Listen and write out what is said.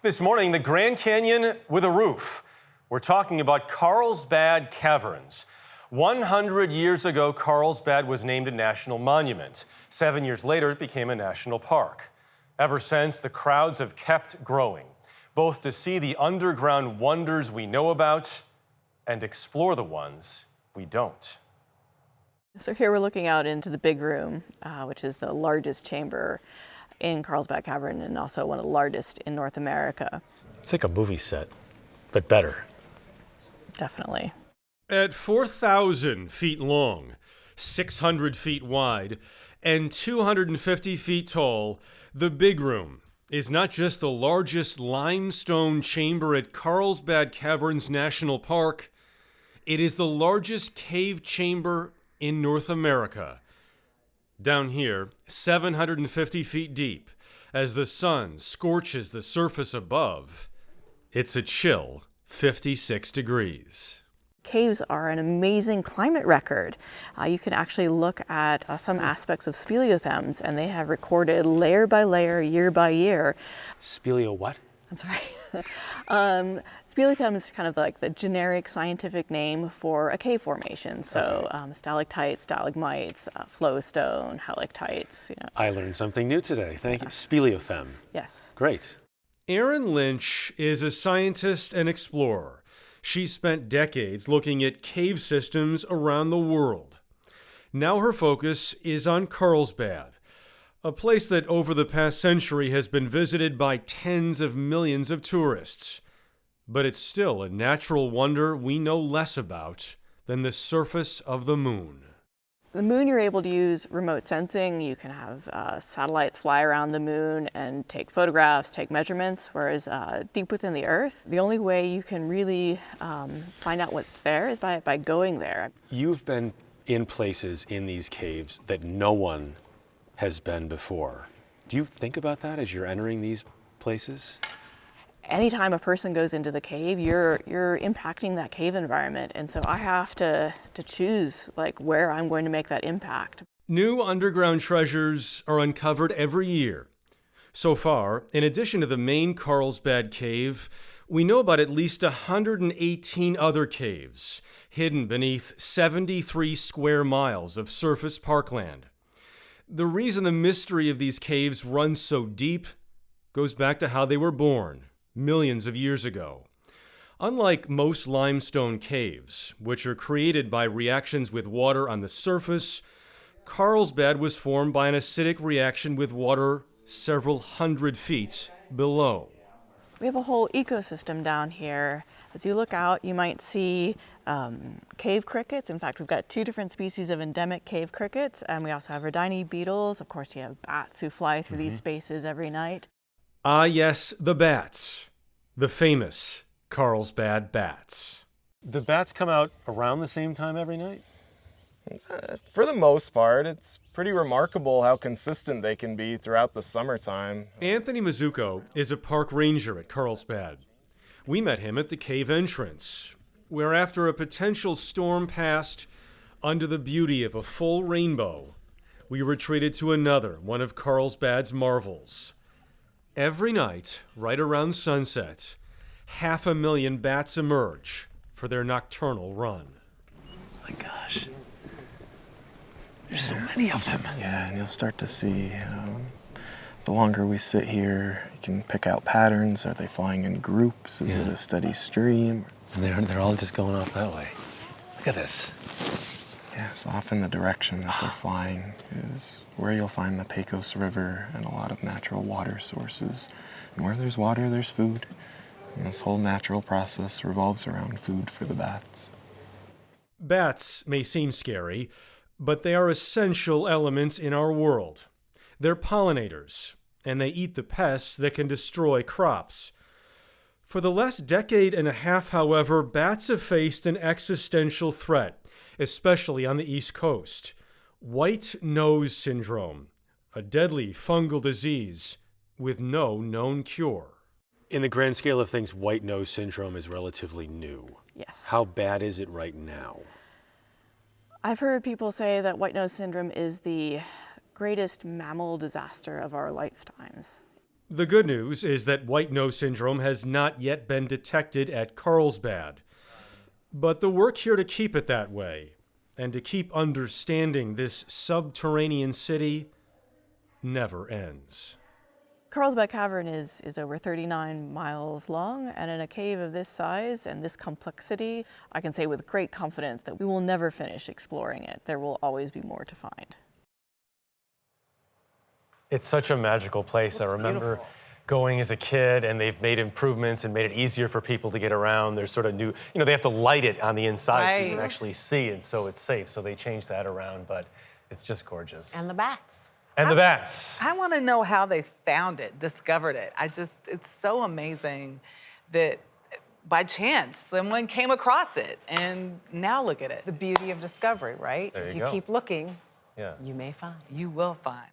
This morning, the Grand Canyon with a roof. We're talking about Carlsbad Caverns. 100 years ago, Carlsbad was named a national monument. 7 years later, it became a national park. Ever since, the crowds have kept growing, both to see the underground wonders we know about and explore the ones we don't. So here we're looking out into the big room, which is the largest chamber in Carlsbad Cavern and also one of the largest in North America. It's like a movie set, but better. Definitely. At 4,000 feet long, 600 feet wide, and 250 feet tall, the big room is not just the largest limestone chamber at Carlsbad Caverns National Park, it is the largest cave chamber in North America. Down here, 750 feet deep, as the sun scorches the surface above, it's a chill 56 degrees. Caves are an amazing climate record. You can actually look at some aspects of speleothems, and they have recorded layer by layer, year by year. Speleo what? I'm sorry. Speleothem is kind of like the generic scientific name for a cave formation. So stalactites, stalagmites, flowstone, halactites. I learned something new today. Thank you. Speleothem. Yes. Great. Erin Lynch is a scientist and explorer. She spent decades looking at cave systems around the world. Now her focus is on Carlsbad, a place that over the past century has been visited by tens of millions of tourists. But it's still a natural wonder we know less about than the surface of the moon. The moon, you're able to use remote sensing. You can have satellites fly around the moon and take photographs, take measurements, whereas deep within the Earth, the only way you can really find out what's there is by going there. You've been in places in these caves that no one has been before. Do you think about that as you're entering these places? Anytime a person goes into the cave, you're impacting that cave environment, and so I have to choose like where I'm going to make that impact. New underground treasures are uncovered every year. So far, in addition to the main Carlsbad cave, we know about at least 118 other caves hidden beneath 73 square miles of surface parkland. The reason the mystery of these caves runs so deep goes back to how they were born millions of years ago. Unlike most limestone caves, which are created by reactions with water on the surface, Carlsbad was formed by an acidic reaction with water several hundred feet below. We have a whole ecosystem down here. As you look out, you might see cave crickets. In fact, we've got 2 different species of endemic cave crickets, and we also have rhyodini beetles. Of course, you have bats who fly through these spaces every night. Ah, yes, the bats. The famous Carlsbad bats. The bats come out around the same time every night? For the most part, it's pretty remarkable how consistent they can be throughout the summertime. Anthony Mizuko is a park ranger at Carlsbad. We met him at the cave entrance, where after a potential storm passed, under the beauty of a full rainbow, we retreated to another one of Carlsbad's marvels. Every night, right around sunset, 500,000 bats emerge for their nocturnal run. Oh my gosh. There's so many of them. Yeah, and you'll start to see, the longer we sit here, you can pick out patterns. Are they flying in groups? Is it a steady stream? And they're all just going off that way. Look at this. Yeah, so often the direction that they're flying is where you'll find the Pecos River and a lot of natural water sources. And where there's water, there's food. And this whole natural process revolves around food for the bats. Bats may seem scary, but they are essential elements in our world. They're pollinators, and they eat the pests that can destroy crops. For the last decade and a half, however, bats have faced an existential threat, especially on the East Coast. White nose syndrome, a deadly fungal disease with no known cure. In the grand scale of things, white nose syndrome is relatively new. Yes. How bad is it right now? I've heard people say that white nose syndrome is the greatest mammal disaster of our lifetimes. The good news is that white nose syndrome has not yet been detected at Carlsbad. But the work here to keep it that way, and to keep understanding this subterranean city, never ends. Carlsbad Cavern is over 39 miles long, and in a cave of this size and this complexity, I can say with great confidence that we will never finish exploring it. There will always be more to find. It's such a magical place. I remember going as a kid, and they've made improvements and made it easier for people to get around. There's sort of new, they have to light it on the inside so you can actually see, and so it's safe. So they changed that around, but it's just gorgeous. And the bats. And the bats. I want to know how they found it, discovered it. It's so amazing that by chance someone came across it, and now look at it. The beauty of discovery, right? There you if you go. keep looking, Yeah. you may find. You will find.